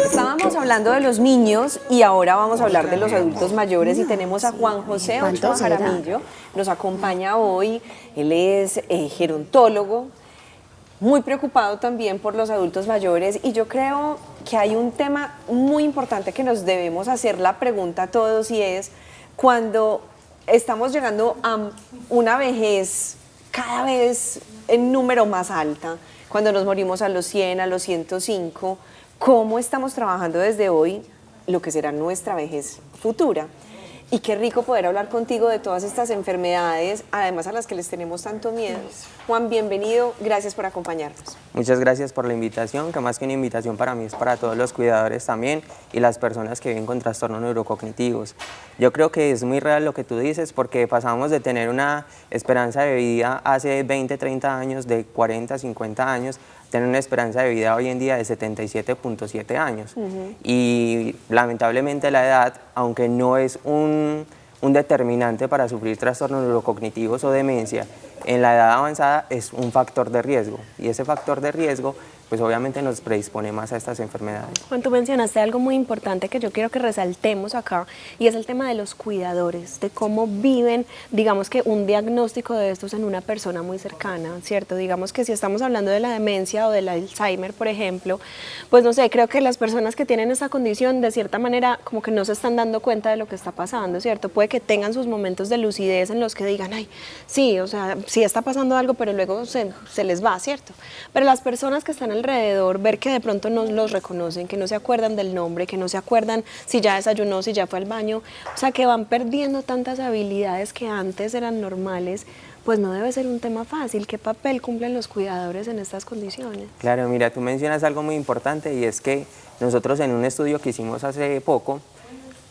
Estábamos hablando de los niños y ahora vamos a hablar de los adultos mayores y tenemos a Juan José Ochoa Jaramillo, nos acompaña hoy, él es gerontólogo, muy preocupado también por los adultos mayores y yo creo que hay un tema muy importante que nos debemos hacer la pregunta a todos y es cuando estamos llegando a una vejez cada vez en número más alta, cuando nos morimos a los 100, a los 105, ¿cómo estamos trabajando desde hoy lo que será nuestra vejez futura? Y qué rico poder hablar contigo de todas estas enfermedades, además a las que les tenemos tanto miedo. Juan, bienvenido, gracias por acompañarnos. Muchas gracias por la invitación, que más que una invitación para mí es para todos los cuidadores también y las personas que viven con trastornos neurocognitivos. Yo creo que es muy real lo que tú dices porque pasamos de tener una esperanza de vida hace 20, 30 años, de 40, 50 años, tener una esperanza de vida hoy en día de 77.7 años. Y lamentablemente la edad, aunque no es un determinante para sufrir trastornos neurocognitivos o demencia, en la edad avanzada es un factor de riesgo. Y ese factor de riesgo, pues obviamente nos predispone más a estas enfermedades. Juan, tú mencionaste algo muy importante que yo quiero que resaltemos acá y es el tema de los cuidadores, de cómo viven, digamos que un diagnóstico de estos en una persona muy cercana, ¿cierto? Digamos que si estamos hablando de la demencia o del Alzheimer, por ejemplo, pues no sé, creo que las personas que tienen esta condición de cierta manera como que no se están dando cuenta de lo que está pasando, ¿cierto? Puede que tengan sus momentos de lucidez en los que digan, ay, sí, o sea, sí está pasando algo, pero luego se les va, ¿cierto? Pero las personas que están alrededor, ver que de pronto no los reconocen, que no se acuerdan del nombre, que no se acuerdan si ya desayunó, si ya fue al baño, o sea, que van perdiendo tantas habilidades que antes eran normales, pues no debe ser un tema fácil. ¿Qué papel cumplen los cuidadores en estas condiciones? Claro, mira, tú mencionas algo muy importante y es que nosotros en un estudio que hicimos hace poco,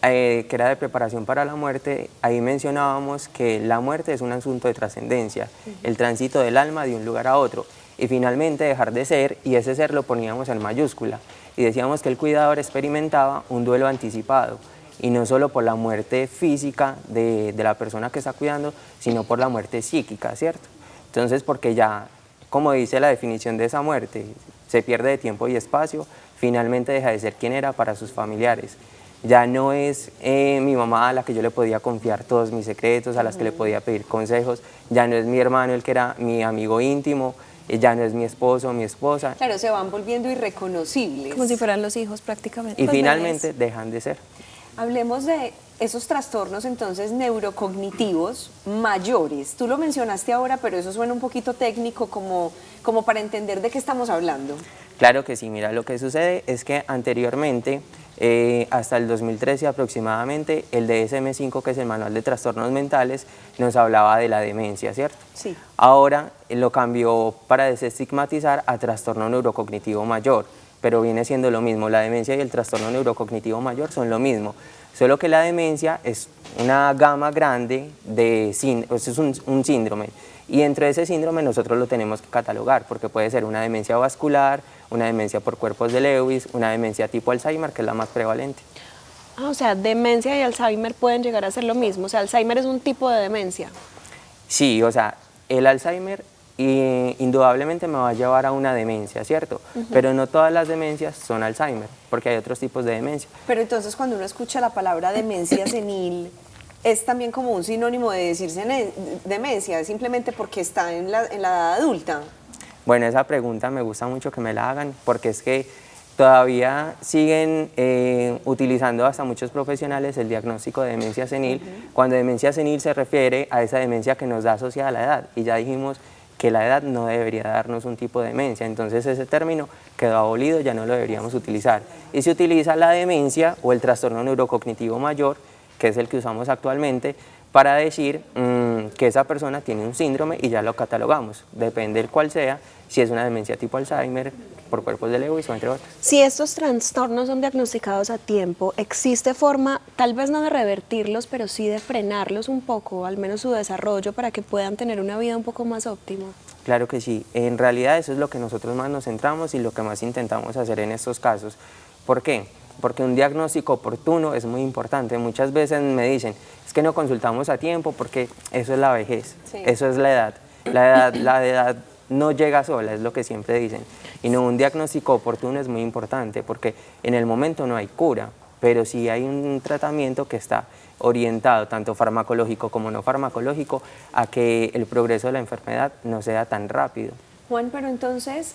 que era de preparación para la muerte, ahí mencionábamos que la muerte es un asunto de trascendencia, el tránsito del alma de un lugar a otro. Y finalmente dejar de ser, y ese ser lo poníamos en mayúscula, y decíamos que el cuidador experimentaba un duelo anticipado, y no solo por la muerte física de la persona que está cuidando, sino por la muerte psíquica, ¿cierto? Entonces, porque ya, como dice la definición de esa muerte, se pierde de tiempo y espacio, finalmente deja de ser quien era para sus familiares. Ya no es mi mamá a la que yo le podía confiar todos mis secretos, a las que le podía pedir consejos, ya no es mi hermano el que era mi amigo íntimo, ya no es mi esposo o mi esposa. Claro, se van volviendo irreconocibles. Como si fueran los hijos prácticamente. Y Los finalmente bebés. dejan de ser. Hablemos de esos trastornos entonces neurocognitivos mayores. Tú lo mencionaste ahora, pero eso suena un poquito técnico como para entender de qué estamos hablando. Claro que sí, mira, lo que sucede es que anteriormente, hasta el 2013 aproximadamente, el DSM-5, que es el Manual de Trastornos Mentales, nos hablaba de la demencia, ¿cierto? Sí. Ahora lo cambió para desestigmatizar a trastorno neurocognitivo mayor, pero viene siendo lo mismo, la demencia y el trastorno neurocognitivo mayor son lo mismo, solo que la demencia es una gama grande es un síndrome, y dentro de ese síndrome nosotros lo tenemos que catalogar, porque puede ser una demencia vascular, una demencia por cuerpos de Lewis, una demencia tipo Alzheimer, que es la más prevalente. Ah, o sea, demencia y Alzheimer pueden llegar a ser lo mismo, o sea, Alzheimer es un tipo de demencia. Sí, o sea, el Alzheimer indudablemente me va a llevar a una demencia, ¿cierto? Pero no todas las demencias son Alzheimer, porque hay otros tipos de demencia. Pero entonces cuando uno escucha la palabra demencia senil, es también como un sinónimo de decirse demencia, es simplemente porque está en la edad adulta. Bueno, esa pregunta me gusta mucho que me la hagan, porque es que todavía siguen utilizando hasta muchos profesionales el diagnóstico de demencia senil, cuando demencia senil se refiere a esa demencia que nos da asociada a la edad, y ya dijimos que la edad no debería darnos un tipo de demencia, entonces ese término quedó abolido, ya no lo deberíamos utilizar. Y se utiliza la demencia o el trastorno neurocognitivo mayor, que es el que usamos actualmente, para decir que esa persona tiene un síndrome y ya lo catalogamos, depende del cual sea, si es una demencia tipo Alzheimer, por cuerpos de Lewis o entre otros. Si estos trastornos son diagnosticados a tiempo, ¿existe forma, tal vez no de revertirlos, pero sí de frenarlos un poco, al menos su desarrollo, para que puedan tener una vida un poco más óptima? Claro que sí, en realidad eso es lo que nosotros más nos centramos y lo que más intentamos hacer en estos casos. ¿Por qué? Porque un diagnóstico oportuno es muy importante. Muchas veces me dicen, es que no consultamos a tiempo porque eso es la vejez, sí. Eso es la edad. La edad no llega sola, es lo que siempre dicen. Y no, un diagnóstico oportuno es muy importante porque en el momento no hay cura, pero sí hay un tratamiento que está orientado, tanto farmacológico como no farmacológico, a que el progreso de la enfermedad no sea tan rápido. Juan, pero entonces,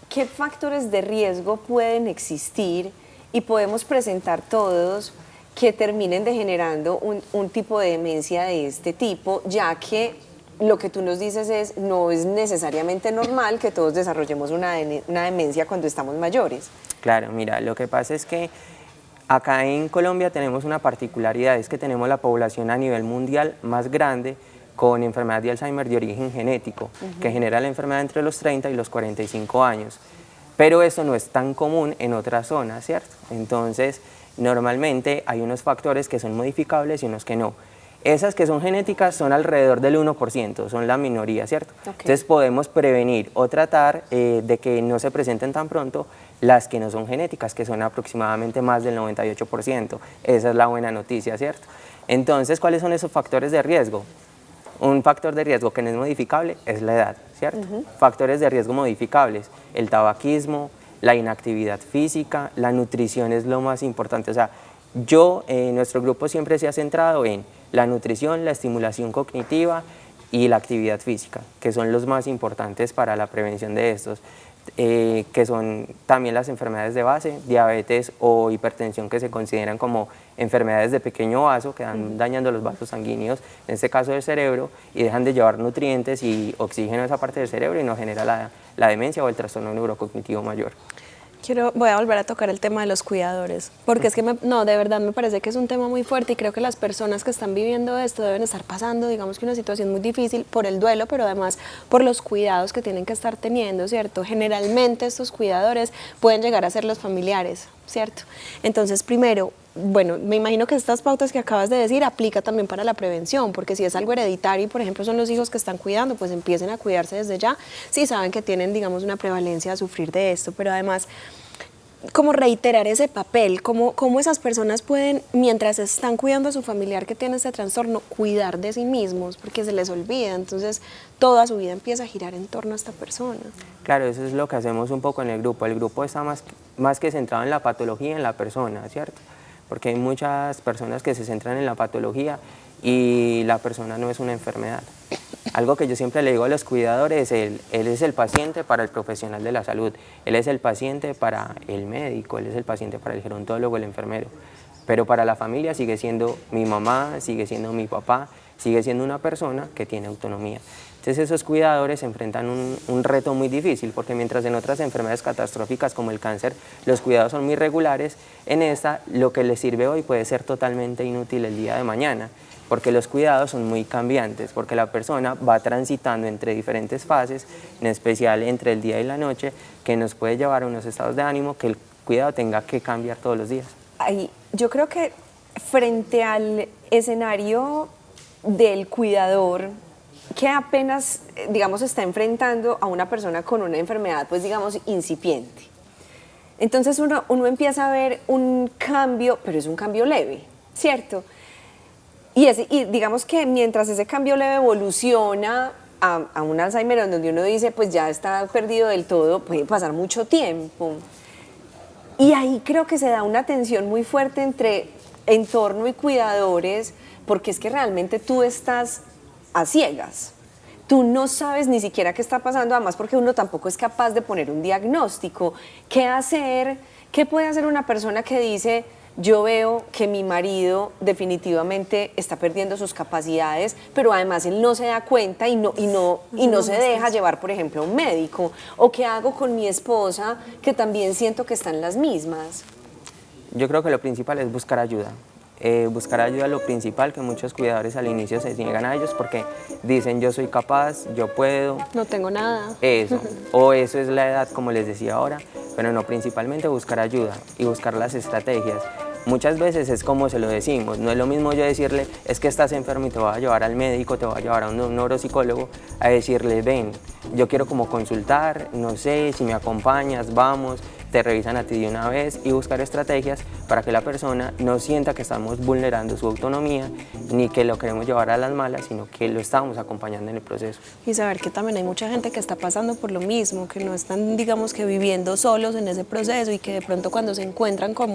¿qué factores de riesgo pueden existir y podemos presentar todos que terminen degenerando un tipo de demencia de este tipo, ya que lo que tú nos dices es, no es necesariamente normal que todos desarrollemos una demencia cuando estamos mayores? Claro, mira, lo que pasa es que acá en Colombia tenemos una particularidad, es que tenemos la población a nivel mundial más grande con enfermedad de Alzheimer de origen genético, que genera la enfermedad entre los 30 y los 45 años. Pero eso no es tan común en otras zonas, ¿cierto? Entonces, normalmente hay unos factores que son modificables y unos que no. Esas que son genéticas son alrededor del 1%, son la minoría, ¿cierto? Okay. Entonces podemos prevenir o tratar de que no se presenten tan pronto las que no son genéticas, que son aproximadamente más del 98%. Esa es la buena noticia, ¿cierto? Entonces, ¿cuáles son esos factores de riesgo? Un factor de riesgo que no es modificable es la edad, ¿cierto? Factores de riesgo modificables, el tabaquismo, la inactividad física, la nutrición es lo más importante. O sea, nuestro grupo siempre se ha centrado en la nutrición, la estimulación cognitiva y la actividad física, que son los más importantes para la prevención de estos, que son también las enfermedades de base, diabetes o hipertensión, que se consideran como enfermedades de pequeño vaso, que van dañando los vasos sanguíneos, en este caso del cerebro, y dejan de llevar nutrientes y oxígeno a esa parte del cerebro y nos genera la demencia o el trastorno neurocognitivo mayor. Voy a volver a tocar el tema de los cuidadores, porque es que de verdad me parece que es un tema muy fuerte y creo que las personas que están viviendo esto deben estar pasando, digamos que una situación muy difícil por el duelo, pero además por los cuidados que tienen que estar teniendo, ¿cierto? Generalmente estos cuidadores pueden llegar a ser los familiares, ¿cierto? Entonces, primero, bueno, me imagino que estas pautas que acabas de decir aplica también para la prevención, porque si es algo hereditario y por ejemplo son los hijos que están cuidando, pues empiecen a cuidarse desde ya, si saben que tienen, digamos, una prevalencia a sufrir de esto, pero además, como reiterar ese papel, cómo esas personas pueden, mientras están cuidando a su familiar que tiene este trastorno, cuidar de sí mismos, porque se les olvida, entonces toda su vida empieza a girar en torno a esta persona. Claro, eso es lo que hacemos un poco en el grupo está más que centrado en la patología, en la persona, ¿cierto? Porque hay muchas personas que se centran en la patología y la persona no es una enfermedad. Algo que yo siempre le digo a los cuidadores, él es el paciente para el profesional de la salud, él es el paciente para el médico, él es el paciente para el gerontólogo, el enfermero, pero para la familia sigue siendo mi mamá, sigue siendo mi papá, sigue siendo una persona que tiene autonomía. Entonces esos cuidadores enfrentan un reto muy difícil, porque mientras en otras enfermedades catastróficas como el cáncer los cuidados son muy regulares, en esta lo que les sirve hoy puede ser totalmente inútil el día de mañana, porque los cuidados son muy cambiantes, porque la persona va transitando entre diferentes fases, en especial entre el día y la noche, que nos puede llevar a unos estados de ánimo que el cuidado tenga que cambiar todos los días. Yo creo que frente al escenario del cuidador, que apenas, digamos, está enfrentando a una persona con una enfermedad, pues digamos, incipiente. Entonces uno empieza a ver un cambio, pero es un cambio leve, ¿cierto? Y digamos que mientras ese cambio leve evoluciona a un Alzheimer en donde uno dice, pues ya está perdido del todo, puede pasar mucho tiempo. Y ahí creo que se da una tensión muy fuerte entre entorno y cuidadores, porque es que realmente tú estás a ciegas. Tú no sabes ni siquiera qué está pasando, además porque uno tampoco es capaz de poner un diagnóstico. ¿Qué hacer? ¿Qué puede hacer una persona que dice, yo veo que mi marido definitivamente está perdiendo sus capacidades, pero además él no se da cuenta y no se deja llevar, por ejemplo, a un médico? ¿O qué hago con mi esposa, que también siento que están las mismas? Yo creo que lo principal es buscar ayuda. Buscar ayuda, lo principal, que muchos cuidadores al inicio se niegan a ellos porque dicen yo soy capaz, yo puedo. No tengo nada. Eso, o eso es la edad, como les decía ahora, pero no, principalmente buscar ayuda y buscar las estrategias. Muchas veces es como se lo decimos, no es lo mismo yo decirle, es que estás enfermo y te voy a llevar al médico, te voy a llevar a un neuropsicólogo, a decirle, ven, yo quiero como consultar, no sé, si me acompañas, vamos, te revisan a ti de una vez y buscar estrategias para que la persona no sienta que estamos vulnerando su autonomía ni que lo queremos llevar a las malas, sino que lo estamos acompañando en el proceso. Y saber que también hay mucha gente que está pasando por lo mismo, que no están, digamos, que viviendo solos en ese proceso y que de pronto cuando se encuentran con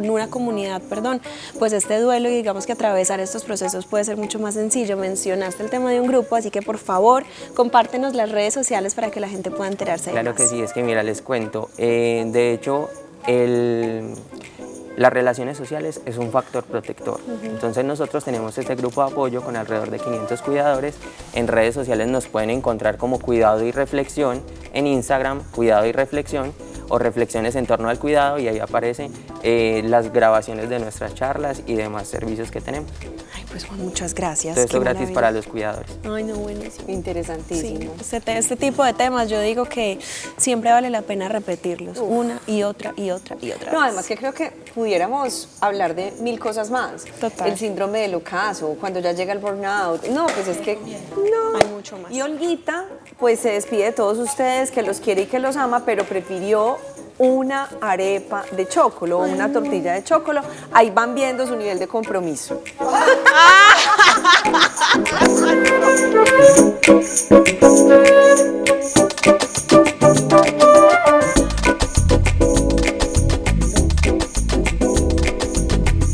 una comunidad, perdón, pues este duelo y digamos que atravesar estos procesos puede ser mucho más sencillo. Mencionaste el tema de un grupo, así que por favor compártenos las redes sociales para que la gente pueda enterarse de Claro más. que sí, es que mira, les cuento, de hecho, las relaciones sociales es un factor protector. Entonces nosotros tenemos este grupo de apoyo con alrededor de 500 cuidadores. En redes sociales nos pueden encontrar como Cuidado y Reflexión, en Instagram Cuidado y Reflexión, o reflexiones en torno al cuidado, y ahí aparecen las grabaciones de nuestras charlas y demás servicios que tenemos. Ay, pues Juan, muchas gracias. Todo esto Qué gratis maravilla. para los cuidadores. Ay, no, buenísimo. Interesantísimo. Sí, este tipo de temas yo digo que siempre vale la pena repetirlos una y otra y otra y otra No, vez. además que creo que pudiéramos hablar de 1000 cosas más. Total. El síndrome del ocaso, cuando ya llega el burnout. No, pues es que no. Hay mucho más. Y Olguita, pues se despide de todos ustedes, que los quiere y que los ama, pero prefirió una arepa de chocolo, una tortilla de chocolo. Ahí van viendo su nivel de compromiso.